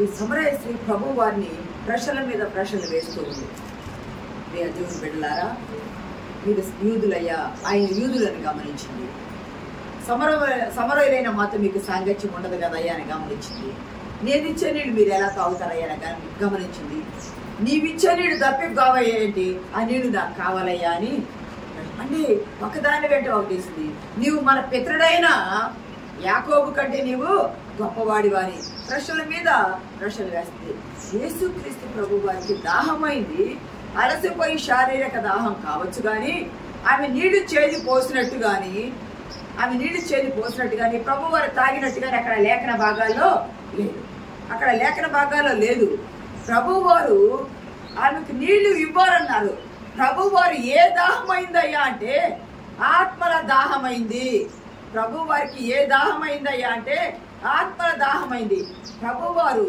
ఈ సమరయ స్త్రీ ప్రభు వారిని ప్రశ్నల మీద ప్రశ్నలు వేస్తూ ఉంది. దేవుని బిడ్డలారా, మీరు యూదులయ్యా, ఆయన యూదులను గమనించింది. సమరయులైన మాతో మీకు సాంగత్యం ఉండదు కదయ్యా అని గమనించింది. నేను ఇచ్చే నీళ్ళు మీరు ఎలా తాగుతారయ్యా అని గమనించింది. నీవిచ్చే నీళ్ళు తప్పి కావయ్యా ఏంటి, ఆ నీళ్ళు నాకు కావాలయ్యా అని అంటే ఒకదాని వెంట ఒకటేసింది. నీవు మన పితరుడైన యాకోబు కంటే నీవు గొప్పవాడివాని ప్రశ్నల మీద ప్రశ్నలు వేస్తుంది. యేసుక్రీస్తు ప్రభు వారికి దాహమైంది. అలసిపోయి శారీరక దాహం కావచ్చు కానీ ఆమె నీళ్లు చేది పోసినట్టు కానీ ప్రభు వారు తాగినట్టు కానీ అక్కడ లేఖన భాగాల్లో లేదు. ప్రభు వారు ఆమెకు నీళ్లు ఇవ్వాలన్నారు. ప్రభు వారు ఏ దాహమైందయ్యా అంటే ఆత్మల దాహమైంది. ప్రభు వారికి ఏ దాహమైందయ్యా అంటే ఆత్మల దాహమైంది. ప్రభు వారు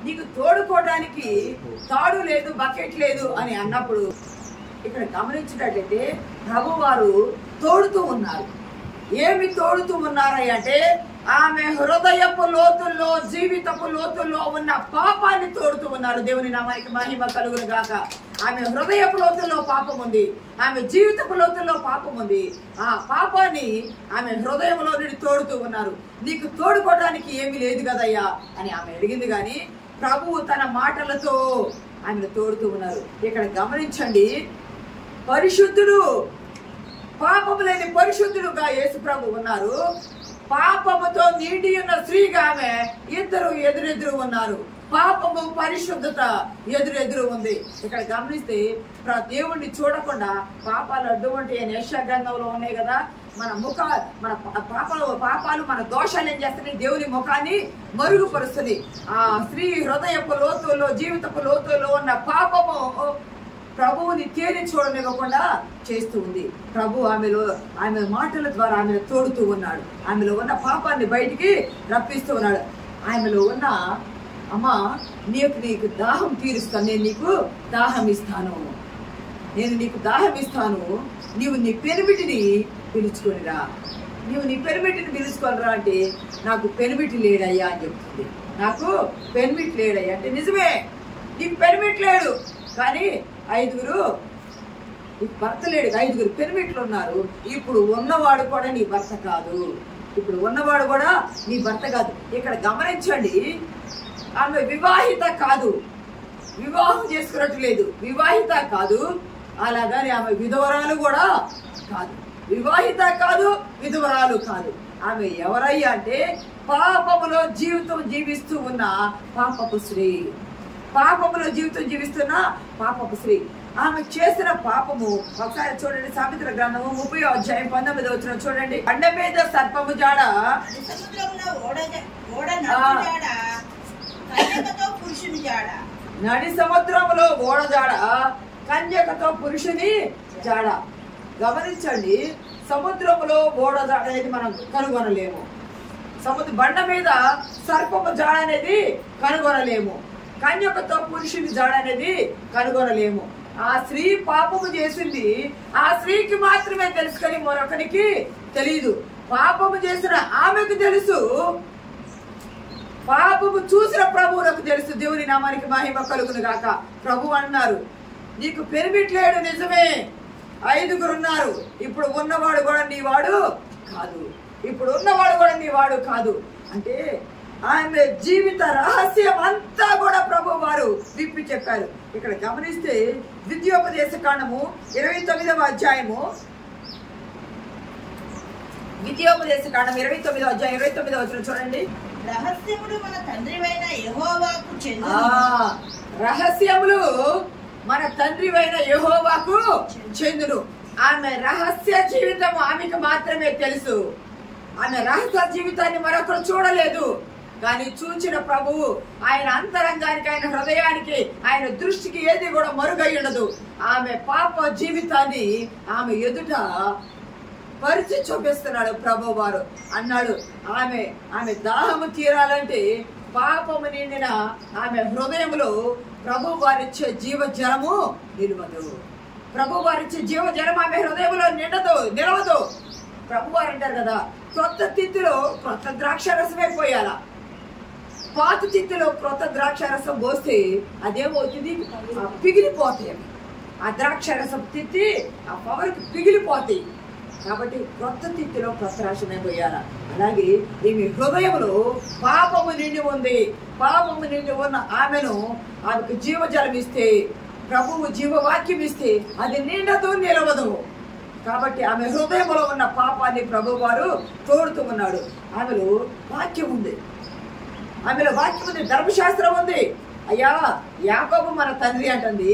నీకు తోడుకోవడానికి తాడు లేదు, బకెట్ లేదు అని అన్నప్పుడు ఇక్కడ గమనించినట్లయితే ప్రభు వారు తోడుతూ ఉన్నారు. ఏమి తోడుతూ ఉన్నారయ్య అంటే ఆమె హృదయపు లోతుల్లో, జీవితపు లోతుల్లో ఉన్న పాపాన్ని తోడుతూ ఉన్నారు. దేవుని నామానికి మహిమ కలుగును గాక. ఆమె హృదయపు లోతుల్లో పాపం ఉంది, ఆమె జీవితపు లోతుల్లో పాపం ఉంది. ఆ పాపాన్ని ఆమె హృదయంలో నుండి తోడుతూ ఉన్నారు. నీకు తోడుకోవడానికి ఏమీ లేదు కదయ్యా అని ఆమె అడిగింది. కానీ ప్రభువు తన మాటలతో ఆమెను తోడుతూ ఉన్నారు. ఇక్కడ గమనించండి, పరిశుద్ధుడు, పాపము లేని పరిశుద్ధుడుగా యేసు ప్రభు ఉన్నారు. పాపముతో నిండి ఉన్న స్త్రీగా ఆమె ఇద్దరు ఎదురెదురు ఉన్నారు. పాపము, పరిశుద్ధత ఎదురెదురు ఉంది. ఇక్కడ గమనిస్తే దేవుణ్ణి చూడకుండా పాపాలు అడ్డు ఉంటాయి అని యెషయా గ్రంథంలో ఉన్నాయి కదా. మన పాపాలు మన దోషాలు ఏం చేస్తున్నాయి, దేవుని ముఖాన్ని మరుగుపరుస్తుంది. ఆ స్త్రీ హృదయపు లోతుల్లో, జీవితపు లోతుల్లో ఉన్న పాపము ప్రభువుని తేరి చూడనివ్వకుండా చేస్తూ ఉంది. ప్రభు ఆమె మాటల ద్వారా ఆమెను తోడుతూ ఉన్నాడు. ఆమెలో ఉన్న పాపాన్ని బయటికి రప్పిస్తూ ఉన్నాడు. ఆమెలో ఉన్న అమ్మా, నీకు దాహం తీరుస్తాను, నేను నీకు దాహం ఇస్తాను, నీవు నీ పెనిమిటిని పిలుచుకొనిరా. నీవు నీ పెనిమిటిని పిలుచుకొనిరా అంటే నాకు పెనిమిటి లేడయ్యా అని చెప్తుంది. నాకు పెనిమిటి లేడయ్యా అంటే నిజమే, నీకు పెనిమిటి లేడు కానీ భర్త లేడు, 5 పెనిమిట్లు ఉన్నారు. ఇప్పుడు ఉన్నవాడు కూడా నీ భర్త కాదు. ఇక్కడ గమనించండి, ఆమె వివాహిత కాదు, వివాహం చేసుకున్నట్టు లేదు, వివాహిత కాదు. అలాగని ఆమె విధవరాలు కూడా కాదు, వివాహిత కాదు, విధవరాలు కాదు. ఆమె ఎవరయ్యా అంటే పాపములో జీవితం జీవిస్తూ ఉన్న పాపపు స్త్రీ. ఆమె చేసిన పాపము ఒకసారి చూడండి. సామెతల గ్రంథము 30వ అధ్యాయం 19వ వచనం చూడండి. బండ మీద సర్పము జాడ, నడి సముద్రంలో ఓడ జాడ, కన్యకతో పురుషుని జాడ. గమనించండి, సముద్రంలో ఓడ జాడ అనేది మనం కనుగొనలేము. బండ మీద సర్పము జాడ అనేది కనుగొనలేము. కన్యకతో పురుషుని జాడ అనేది కనుగొనలేము. ఆ స్త్రీ పాపము చేసింది, ఆ స్త్రీకి మాత్రమే తెలుసు కానీ మరొకరికి తెలియదు. పాపము చేసిన ఆమెకు తెలుసు, పాపము చూసిన ప్రభువులకు తెలుసు. దేవుని నామానికి మహిమ కలుగును గాక. ప్రభు అన్నారు, నీకు పెనిమిట్లేడు నిజమే, 5 ఉన్నారు. ఇప్పుడు ఉన్నవాడు కూడా నీ వాడు కాదు. అంటే ఆమె జీవిత రహస్యం అంతా కూడా ప్రభు వారు విప్పి చెప్పారు. ఇక్కడ గమనిస్తే ద్వితీయోపదేశ కాండము 29వ అధ్యాయము, 29వ అధ్యాయం 29వ వచనం చూడండి. రహస్యములు మన తండ్రివైన యెహోవాకు చెందును. ఆమె రహస్య జీవితం ఆమెకు మాత్రమే తెలుసు. ఆమె రహస్య జీవితాన్ని మరొకరు చూడలేదు. కానీ చూచిన ప్రభువు ఆయన అంతరంగానికి, ఆయన హృదయానికి, ఆయన దృష్టికి ఏది కూడా మరుగై ఉండదు. ఆమె పాప జీవితాన్ని ఆమె ఎదుట పరిచి చూపిస్తున్నాడు ప్రభు వారు. అన్నాడు, ఆమె దాహము తీరాలంటే పాపము నిండిన ఆమె హృదయంలో ప్రభు వారిచ్చే జీవజలము నిలవదు. ప్రభు వారిచ్చే జీవజలం ఆమె హృదయంలో నిలవదు. ప్రభు వారు అంటారు కదా, కొత్త తిత్తిలో కొత్త ద్రాక్ష రసమే పోయాల. పాత తిత్తిలో క్రొత్త ద్రాక్షారసం పోస్తే అదేమవుతుంది, పిగిలిపోతాయి. ఆ ద్రాక్షారసం తిత్తి ఆ పవర్కి పిగిలిపోతాయి. కాబట్టి క్రొత్త తిత్తిలో క్రొత్త రసమే పోయాలా. అలాగే ఈమె హృదయంలో పాపము నిండి ఉంది. పాపము నిండి ఉన్న ఆమెకు జీవజలం ఇస్తే, ప్రభువు జీవవాక్యం ఇస్తే అది నిండదు, నిలవదు. కాబట్టి ఆమె హృదయంలో ఉన్న పాపాన్ని ప్రభు వారు తోడుతూ ఉన్నాడు. ఆమెలో వాక్యం ఉంది, ఆమెలో వాక్యం ఉంది, ధర్మశాస్త్రం ఉంది. అయ్యా యాకోబు మన తండ్రి అంటుంది.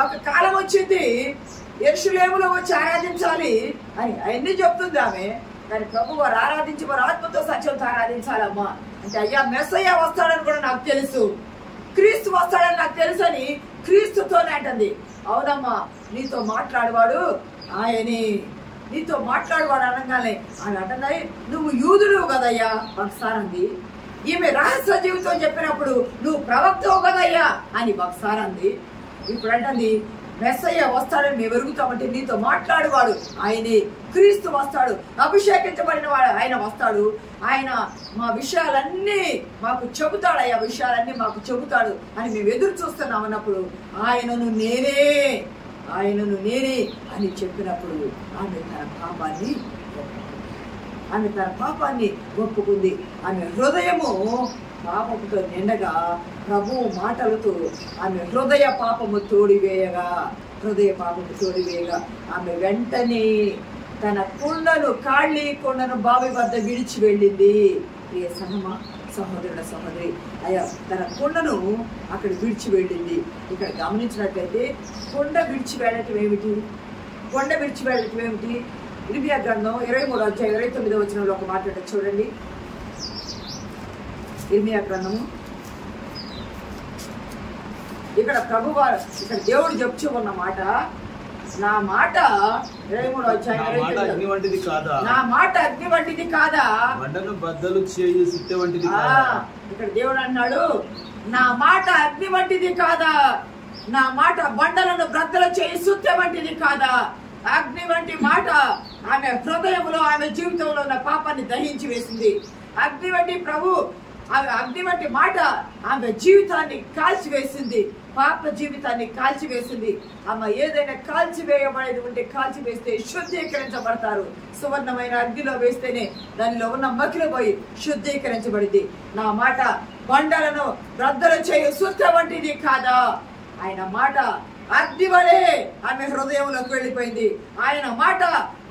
ఒక కాలం వచ్చింది యెరూషలేములో వచ్చి ఆరాధించాలి అని అవన్నీ చెప్తుంది ఆమె. కానీ ప్రభు వారు ఆరాధించి వారు ఆత్మతో సత్యంతో ఆరాధించాలమ్మా అంటే, అయ్యా మెస్సయ్య వస్తాడని కూడా నాకు తెలుసు, క్రీస్తు వస్తాడని నాకు తెలుసు అని క్రీస్తుతోనే అంటుంది. అవునమ్మా, నీతో మాట్లాడేవాడు ఆయనే, నీతో మాట్లాడేవాడు అనగానే ఆమె అంటున్నాయి, నువ్వు యూదుడు కదయ్యా ఒకసారి అంది. ఈమె రహస్య జీవితం చెప్పినప్పుడు నువ్వు ప్రవక్తవు కదయ్యా అని ఒకసారి అంది. ఇప్పుడు అంటుంది మెస్సయ్య వస్తాడని మేము ఎరుగుతామంటే నీతో మాట్లాడేవాడు ఆయనే, క్రీస్తు వస్తాడు, అభిషేకించబడిన వాడు ఆయన వస్తాడు, ఆయన మా విషయాలన్నీ మాకు చెబుతాడు, ఆ విషయాలన్నీ మాకు చెబుతాడు అని మేము ఎదురు చూస్తున్నాం అన్నప్పుడు ఆయనను నేనే అని చెప్పినప్పుడు ఆమె తన పాపాన్ని ఒప్పుకుంది. ఆమె హృదయము పాపముతో నిండగా ప్రభువు మాటలతో ఆమె హృదయ పాపము తోడివేయగా ఆమె వెంటనే తన కాళ్ళి కొండను బావి వద్ద విడిచి వెళ్ళింది. ప్రియ సహోదరి అయ్యా, తన కొండను అక్కడ విడిచి వెళ్ళింది. ఇక్కడ గమనించినట్లయితే కొండ విడిచి వెళ్ళటం ఏమిటి? ఇర్మియా గ్రంథం 23వ అధ్యాయం 29వ వచనంలో ఒక మాట చూడండి. ఇర్మియా గ్రంథము, ఇక్కడ దేవుడు చెప్తూ ఉన్న మాట, నా మాట 23వ అధ్యాయం నా మాట అగ్ని వంటిది కాదా, బండను బద్దలు చేయు సుత్తె వంటిది కాదా. ఇక్కడ దేవుడు అన్నాడు, నా మాట అగ్ని వంటిది కాదా, నా మాట బండలను బ్రద్దలు చేయి సుత్తె వంటిది కాదా. అగ్ని వంటి మాట ఆమె హృదయంలో, ఆమె జీవితంలో ఉన్న పాపాన్ని దహించి వేసింది. అగ్ని వంటి మాట ఆమె జీవితాన్ని కాల్చివేసింది, పాప జీవితాన్ని కాల్చివేసింది. ఆమె ఏదైనా కాల్చివేయబడేది ఉంటే కాల్చివేస్తే శుద్ధీకరించబడతారు. సువర్ణమైన అగ్నిలో వేస్తేనే దానిలో ఉన్న మకిలి పోయి శుద్ధీకరించబడింది. నా మాట బండలను బ్రద్దలు చేయు సుత్త వంటిది కాదా. ఆయన మాట అగ్ని వలె ఆమె హృదయంలోకి వెళ్ళిపోయింది. ఆయన మాట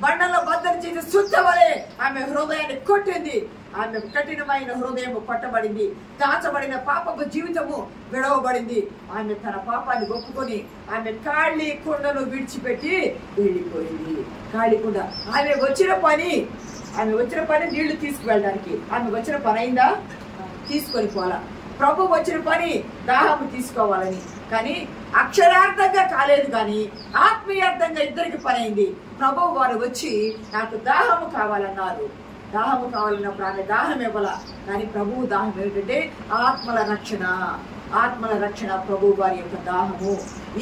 బండల్లో బద్దలు చేసి సుత్త వలె ఆమె హృదయాన్ని కొట్టింది. ఆమె కఠినమైన హృదయం కొట్టబడింది. దాచబడిన పాపపు జీవితము విడవబడింది. ఆమె తన పాపాన్ని ఒప్పుకొని ఆమె కాళీ కొండను విడిచిపెట్టి వెళ్ళిపోయింది. కాళీ కొండ ఆమె వచ్చిన పని నీళ్లు తీసుకువెళ్ళడానికి. ఆమె వచ్చిన పని అయిందా? తీసుకొని పోలా. ప్రభు వచ్చిన పని దాహము తీసుకోవాలని, కానీ అక్షరార్థంగా కాలేదు, కానీ ఆత్మీయార్థంగా ఇద్దరికి పని అయింది. ప్రభు వారు వచ్చి నాకు దాహము కావాలన్నారు. దాహము కావాలన్నప్పుడు ఆమె దాహం ఇవ్వాల, కానీ ప్రభువు దాహం ఏమిటంటే ఆత్మల రక్షణ ప్రభు వారి యొక్క దాహము.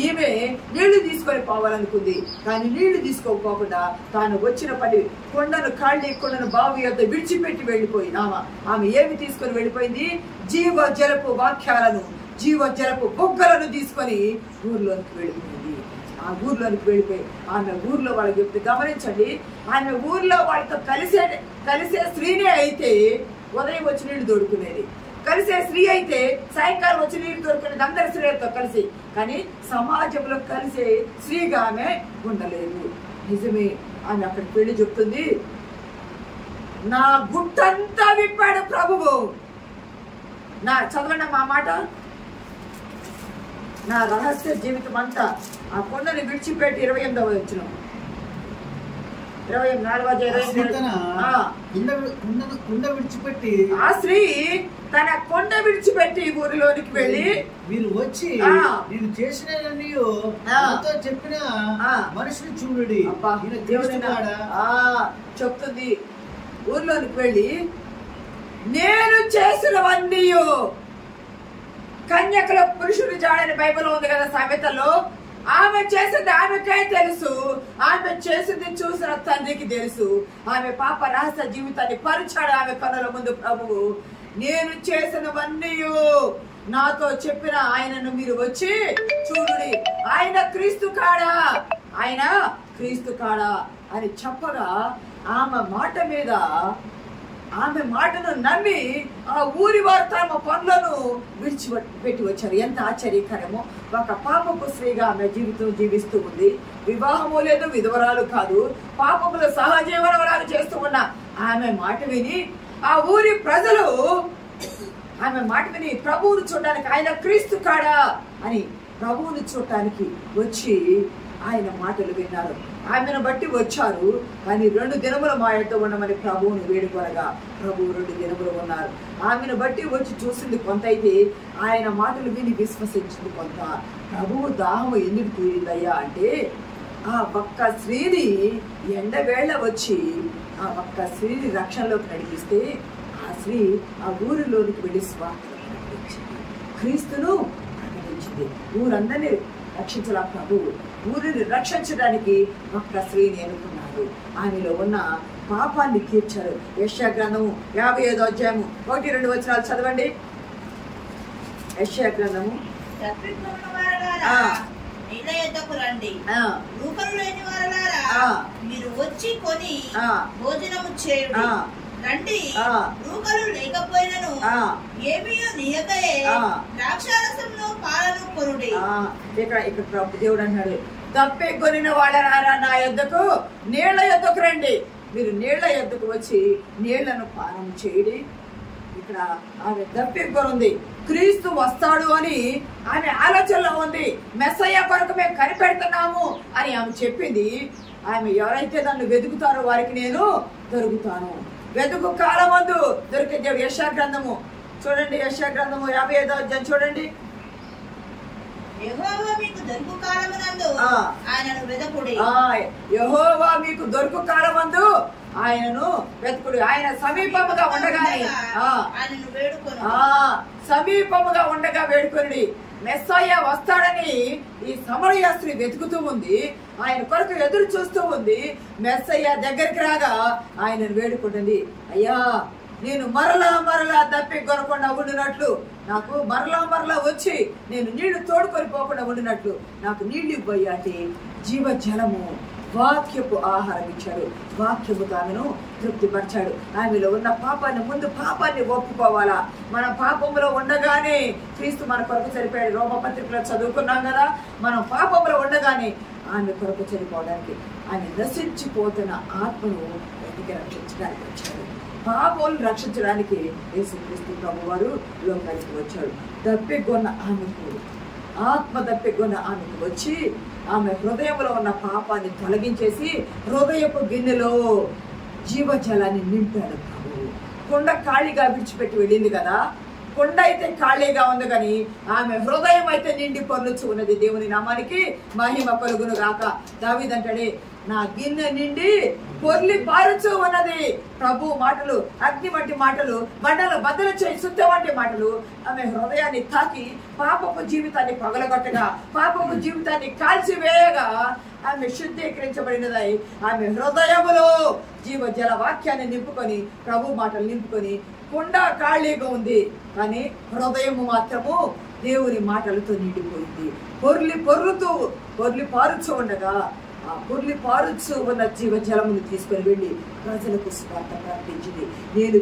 ఈమె నీళ్లు తీసుకొని పోవాలనుకుంది, కానీ నీళ్లు తీసుకోకపోకుండా తాను వచ్చిన పని కొండను బావి యొద్ద విడిచిపెట్టి వెళ్ళిపోయింది. ఆమె ఏమి తీసుకొని వెళ్ళిపోయింది? జీవజలపు వాక్యాలను, జీవజలపు బొగ్గలను తీసుకొని ఊర్లోనికి వెళ్ళిపోయింది. ఆ ఊర్లోనికి వెళ్ళిపోయి ఆమె ఊర్లో వాళ్ళకి చెప్తే, గమనించండి, ఆమె ఊర్లో వాళ్ళతో కలిసే స్త్రీనే అయితే ఉదయం వచ్చి నీళ్లు తోడుకునేది, కలిసే స్త్రీ అయితే సాయంకాలం వచ్చి నీళ్లు తోడుకునేది అందరి స్త్రీలతో కలిసి. కానీ సమాజంలో కలిసే స్త్రీగా ఆమె ఉండలేదు. నిజమే, ఆమె అక్కడికి వెళ్ళి చెప్తుంది, నా గుట్టంతా విప్పాడు ప్రభువు. చదవండి మా మాట. నా రహస్య జీవితం అంతా ఆ కొండని విడిచిపెట్టి 28వ వచనం, 24 ఆ స్త్రీ తన కొండ విడిచిపెట్టి ఊరిలోనికి వెళ్ళి, మీరు వచ్చి నేను చేసిన చెప్పిన మనిషిని చూడండి చెప్తుంది. ఊర్లోనికి వెళ్ళి నేను చేసినవన్నీ, కన్యకల పురుషుడు జాడని బైబిల్ ఉంది కదా సామెతలో, ఆమె చేసింది ఆమెకే తెలుసు, ఆమె చేసింది చూసిన తండ్రికి తెలుసు. ఆమె పాప రహస్య జీవితాన్ని పరిచాడు ఆమె కన్నుల ముందు ప్రభువు. నేను చేసినవన్నీ నాతో చెప్పిన ఆయనను మీరు వచ్చి చూడుడి, ఆయన క్రీస్తు కాడా, ఆయన క్రీస్తు కాడా అని చెప్పగా ఆమె మాట మీద, ఆమె మాటను నమ్మి ఆ ఊరి వారు తమ పనులను విడిచిపెట్టి వచ్చారు. ఎంత ఆశ్చర్యకరమో! ఒక పాపపు స్త్రీగా ఆమె జీవితం జీవిస్తూ ఉంది. వివాహము లేదు, విధవరాలు కాదు, పాపములు సహజీవనాలు చేస్తూ ఉన్న ఆమె మాట విని ఆ ఊరి ప్రజలు ఆమె మాట విని ప్రభువును చూడడానికి, ఆయన క్రీస్తు కాడా అని ప్రభువును చూడటానికి వచ్చి ఆయన మాటలు విన్నారు. ఆమెను బట్టి వచ్చారు. కానీ 2 దినములు మా యొద్ద ఉండమని ప్రభువుని వేడుకొనగా ప్రభువు 2 దినములు ఉన్నారు. ఆమెను బట్టి వచ్చి చూసింది కొంత, అయితే ఆయన మాటలు విని విశ్వసించింది కొంత. ప్రభువు దాహము ఎందుకు తీరిందయ్యా అంటే, ఆ ఒక్క స్త్రీని ఎండవేళ వచ్చి ఆ ఒక్క స్త్రీని రక్షణలోకి నడిపిస్తే ఆ స్త్రీ ఆ ఊరిలోనికి వెళ్ళి స్వార్థను ప్రకటించింది, క్రీస్తును ప్రకటించింది. ఊరందరినీ రక్షించాల ప్రభువు. ఊరిని రక్షించడానికి ఒక్క స్త్రీని ఎన్నుకున్నారు. ఆమెలో ఉన్న పాపాన్ని తీర్చారు. యెషయా గ్రంథము 55వ అధ్యాయము 1-2 వచనాలు చదవండి. యెషయా గ్రంథము. మీరు వచ్చి కొని భోజనము చేయుడి, రండి. రూకలు లేకపోయినను ఏమీయో నీయకయే ద్రాక్షారసంలో పాలను కొనుడి. ఇక్కడ దేవుడు అన్నాడు, తప్పే కొనిన వాళ్ళారా నా యొద్దకు, నీళ్ల యొద్దకు రండి. మీరు నీళ్ల యొద్దకు వచ్చి నీళ్లను పానం చేయడి. ఇక్కడ ఆమె దప్పికొనుంది, క్రీస్తు వస్తాడు అని ఆమె ఆలోచనలో ఉంది. మెస్సయ్య కొరకు మేము కనిపెడుతున్నాము అని ఆమె చెప్పింది. ఆమె ఎవరైతే నన్ను వెతుకుతారో వారికి నేను దొరుకుతాను. వెతుకు కాలమందు దొరికే దేవుడు. యెషయా గ్రంథము చూడండి, యెషయా గ్రంథము 55వ అధ్యాయం చూడండి. యెహోవా మీకు దొరుకు కాలమందు ఆయనను వెతుకుడి. యెహోవా మీకు దొరుకు కాలమందు ఆయనను వెతుకుడి. ఆయన సమీపముగా ఉండగానే ఆయనను వేడుకొని, సమీపముగా ఉండగా వేడుకొని. మెస్సయ్య వస్తాడని ఈ సమరయ స్త్రీ వెతుకుతూ ఉంది. ఆయన కొరకు ఎదురు చూస్తూ ఉంది. మెస్సయ్య దగ్గరికి రాగా ఆయనను వేడుకుంటుంది, అయ్యా నేను మరలా తప్పి కొనకుండా ఉండినట్లు, నాకు మరలా వచ్చి నేను నీళ్లు తోడుకొని పోకుండా ఉండినట్లు నాకు నీళ్లు ఇవ్వయ్యా అంటే జీవజలము వాక్యపు ఆహారం ఇచ్చాడు. వాక్యముతో ఆమెను తృప్తిపరిచాడు. ఆమెలో ఉన్న ముందు పాపాన్ని ఒప్పుకోవాలా. మన పాపములో ఉండగానే క్రీస్తు మన కొరకు చనిపోయాడు. రోమపత్రికలో చదువుకున్నాం కదా. మనం పాపములో ఉండగానే ఆమె కొరకు చనిపోవడానికి, ఆమె నశించిపోతున్న ఆత్మను వెతికి రక్షించడానికి వచ్చాడు. పాపములను రక్షించడానికి యేసుక్రీస్తు ప్రభువారు లోకానికి వచ్చాడు. దప్పికొన్న ఆమెకు, ఆత్మ దప్పికొన్న ఆమెకు వచ్చి ఆమె హృదయంలో ఉన్న పాపాన్ని తొలగించేసి హృదయపు గిన్నెలో జీవజలాన్ని నింపాడు ప్రభువు. కొండ ఖాళీగా విడిచిపెట్టి వెళ్ళింది కదా. కొండ అయితే ఖాళీగా ఉంది కానీ ఆమె హృదయం అయితే నిండి పొర్లుచు ఉన్నది. దేవుని నామానికి మహిమ కలుగును గాక. దావీదంటాడే, నా గిన్నె నిండి పొర్లి పారుచు ఉన్నది. ప్రభు మాటలు అగ్ని వంటి మాటలు, బండలు బద్దలు చేయి సుత్త వంటి మాటలు ఆమె హృదయాన్ని తాకి పాపపు జీవితాన్ని పగలగొట్టగా, పాపపు జీవితాన్ని కాల్చివేయగా ఆమె శుద్ధీకరించబడినదై ఆమె హృదయములో జీవజల వాక్యాన్ని నింపుకొని, ప్రభు మాటలు నింపుకొని, కొండ ఖాళీగా ఉంది కానీ హృదయము మాత్రము దేవుని మాటలతో నిండిపోయింది. పొర్లి పారుచు ఉండగా ఆ పొర్లి పారుచు ఉన్న జీవజలమును తీసుకొని వెళ్ళి ప్రజలకు స్వార్థ ప్రకటించింది. నేను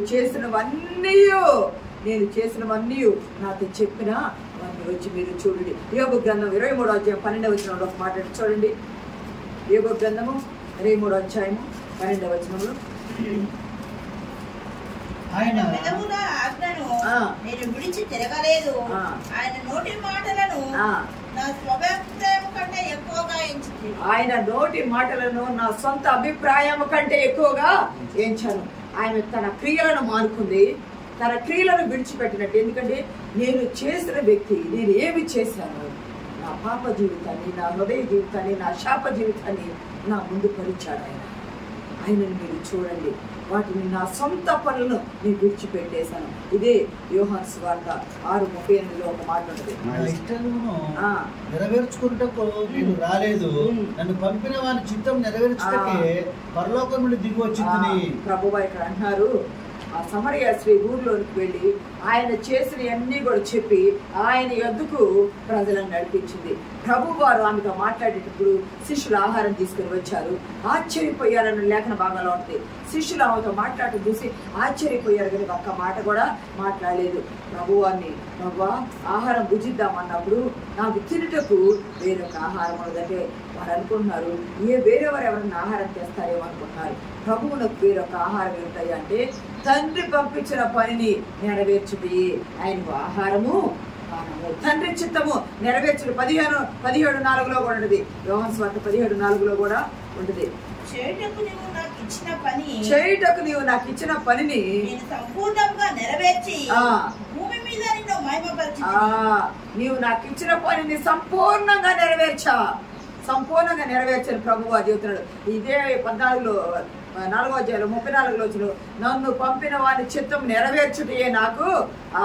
చేసినవన్నీ నాతో చెప్పిన వారిని వచ్చి మీరు చూడండి. యోబు గ్రంథం 23వ అధ్యాయం 12వ వచనంలో ఒక మాట చూడండి. యోబు గ్రంథము 23వ అధ్యాయము 12వ వచనంలో, ఆయన నేను విడిచి తిరగలేదు, ఆయన నోటి మాటలను నా స్వాభిప్రాయం కంటే ఎక్కువగా ఎంచుకుంది. ఆయన నోటి మాటలను నా సొంత అభిప్రాయం కంటే ఎక్కువగా ఎంచాను. ఆయన తన క్రియలను మానుకుంది, తన క్రియలను విడిచిపెట్టినట్టు. ఎందుకంటే నేను చేసిన వ్యక్తి, నేను ఏమి చేశాను, నా పాప జీవితాన్ని, నా హృదయ జీవితాన్ని, నా శాప జీవితాన్ని నా ముందు పరిచాడు ఆయన. ఆయనను మీరు చూడండి, వాటిని నా సొంత పనులను నేను విడిచిపెట్టేశాను. ఇదే యోహాను సువార్త 6:38లో ఒక మాట ఉంటుంది. నెరవేర్చుకుంటకు నేను రాలేదు, నన్ను పంపిన వారి చిత్తం నెరవేర్చుటకే పరలోకం నుండి దిగి వచ్చింది. ప్రభువా ఇక్కడ అంటున్నారు, ఆ సమరయ స్త్రీ ఊరిలోనికి వెళ్ళి ఆయన చేసిన అన్నీ కూడా చెప్పి ఆయన యొద్దకు ప్రజలను నడిపించింది. ప్రభు వారు ఆమెతో మాట్లాడేటప్పుడు శిష్యులు ఆహారం తీసుకుని వచ్చారు, ఆశ్చర్యపోయారన్న లేఖన భాగంలో ఉంటుంది. శిష్యులు ఆమెతో మాట్లాడటం చూసి ఆశ్చర్యపోయారు, కానీ ఒక్క మాట కూడా మాట్లాడలేదు. ప్రభువాన్ని ప్రభువా ఆహారం భుజిద్దామన్నప్పుడు నాకు తినుటకు వేరొక ఆహారం ఉన్నదంటే వారు అనుకుంటున్నారు వేరేవారు ఎవరైనా ఆహారం చేస్తారేమో అనుకుంటున్నారు. ప్రభువునకు వేరొక ఆహారం ఏమిటాయి అంటే తండ్రి పంపించిన పనిని నెరవేర్చుది ఆయనకు ఆహారము తండ్రి చిత్తము నెరవేర్చుడు. 17:4 కూడా ఉంటుంది. యోహాను సువార్త 17:4 కూడా ఉంటుంది. చేయుటకు నీవు నాకు ఇచ్చిన పనిని సంపూర్ణంగా నెరవేర్చి భూమి మీద నిన్ను మహిమపరచుదును. నీవు నాకు ఇచ్చిన పనిని సంపూర్ణంగా నెరవేర్చాను ప్రభువు చెబుతున్నాడు. ఇదే 14వ అధ్యాయంలో 34 నన్ను పంపిన వారి చిత్తం నెరవేర్చుటయే నాకు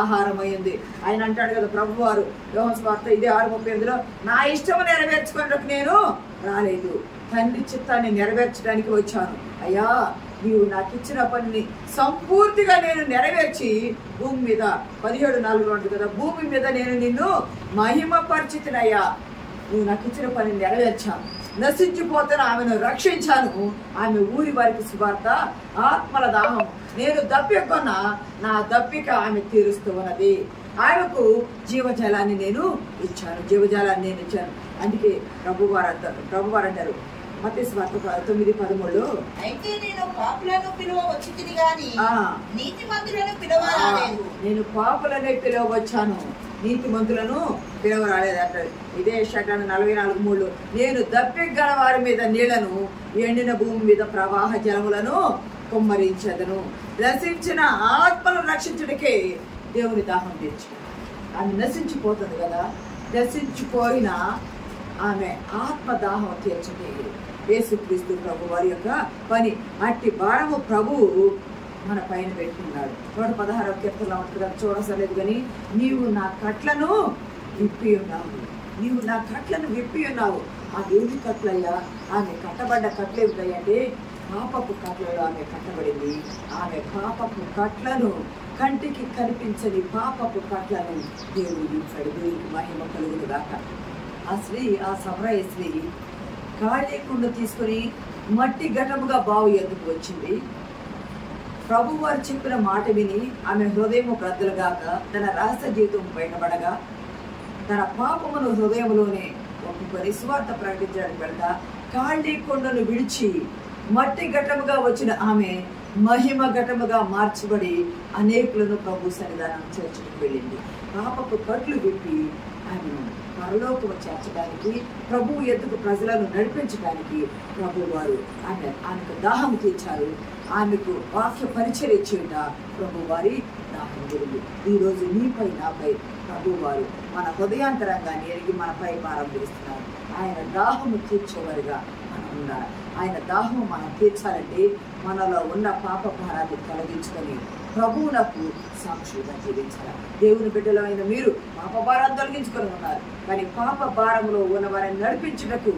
ఆహారం అయింది. ఆయన అంటాడు కదా ప్రభు వారు యోహాను సువార్త ఇదే 6:38 నా ఇష్టము నెరవేర్చుకున్నట్టు నేను రాలేదు, తండ్రి చిత్తాన్ని నెరవేర్చడానికి వచ్చాను. అయ్యా నీవు నాకు ఇచ్చిన పనిని సంపూర్తిగా నేను నెరవేర్చి భూమి మీద 17:4 ఉంటుంది కదా, భూమి మీద నేను నిన్ను మహిమపరిచితినయ్యా. నువ్వు నాకు ఇచ్చిన పనిని నెరవేర్చాను, నశించిపోతున్న ఆమెను రక్షించాను. ఆమె ఊరి వారికి సువార్త ఆత్మల దాహం నేను దప్పికొన్న నా దప్పిక ఆమె తీరుస్తూ ఉన్నది. ఆమెకు జీవజలాన్ని నేను ఇచ్చాను. అందుకే ప్రభువారు అంటారు మత్తయి సువార్త 9:13 అయితే నేను పాపులను పిలువ వచ్చితిని గాని నీతిమంతులను పిలువ రాలేదు. నేను పాపులనే పిలువవచ్చాను, నీతిమంతులను పిలువ రాలేదు అంటాడు. ఇదే యెషయా 44:3 నేను దప్పిక గల వారి మీద నీళ్లను ఎండిన భూమి మీద ప్రవాహ జలములను కుమ్మరించదను. నశించిన ఆత్మను రక్షించుడికే దేవుని దాహం తీర్చు. ఆమె నశించిపోతుంది కదా, నశించిపోయిన ఆమె ఆత్మదాహం తీర్చే యేసుక్రీస్తు ప్రభు వారి యొక్క పని. అట్టి భారము ప్రభువు మన పైన పెట్టుకున్నాడు. 116వ కీర్తనలో ఉంటుంది కదా, చూడసలేదు కానీ నీవు నా కట్లను విప్పి ఉన్నావు. ఆ దేవుని కట్లయ్యా, ఆమె కట్టబడ్డ కట్లు ఏమిటాయంటే పాపపు కట్లలో ఆమె కట్టబడింది. ఆమె పాపపు కట్లను, కంటికి కనిపించని పాపపు కట్లను దేవుడు విప్పాడు. దేవునికి మహిమ కలుగును గాక. ఆ సమరయ స్త్రీ ఖాళీ కుండ తీసుకుని మట్టి ఘటముగా బావు ఎద్దుకు వచ్చింది. ప్రభు వారు చెప్పిన మాట విని ఆమె హృదయము బ్రద్దలుగాక తన రహస్య జీవితం బయటపడగా తన పాపమును హృదయంలోనే ఒప్పుకొని సువార్త ప్రకటించడానికి వెళ్తా ఖాళీ కొండను విడిచి మట్టి ఘటముగా వచ్చిన ఆమె మహిమ ఘటముగా మార్చబడి అనేకులను ప్రభు సన్నిధానం చేర్చడానికి వెళ్ళింది. పాపపు కట్లు విప్పి ఆమెను పరలోకము చేర్చడానికి, ప్రభువు ఎద్దుకు ప్రజలను నడిపించడానికి ప్రభు వారు ఆమెకు దాహం తీర్చారు. ఆమెకు వాక్య పరిచర్య చేయుట ప్రభు వారి దాహం జరిగింది. ఈరోజు నీపై నాపై ప్రభు వారు మన హృదయాంతరంగాన్ని ఎరిగి మనపై భారం తీస్తున్నారు. ఆయన దాహము తీర్చేవారుగా మనం ఉండాలి. ఆయన దాహము మనం తీర్చాలంటే మనలో ఉన్న పాప భారాన్ని తొలగించుకొని ప్రభువునకు సాక్షులుగా జీవించాలి. దేవుని బిడ్డలైన మీరు పాప భారాన్ని తొలగించుకొని ఉన్నారు, కానీ పాప భారంలో ఉన్న వారిని నడిపించుటకు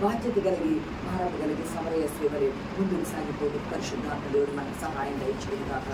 బాధ్యత కలిగి భారము కలిగి సమరయ స్త్రీ వలె ముందుకు సాగిపోతూ పరిశుద్ధాత్మ దేవుడు మనకు సహాయం దయచేయుగాక.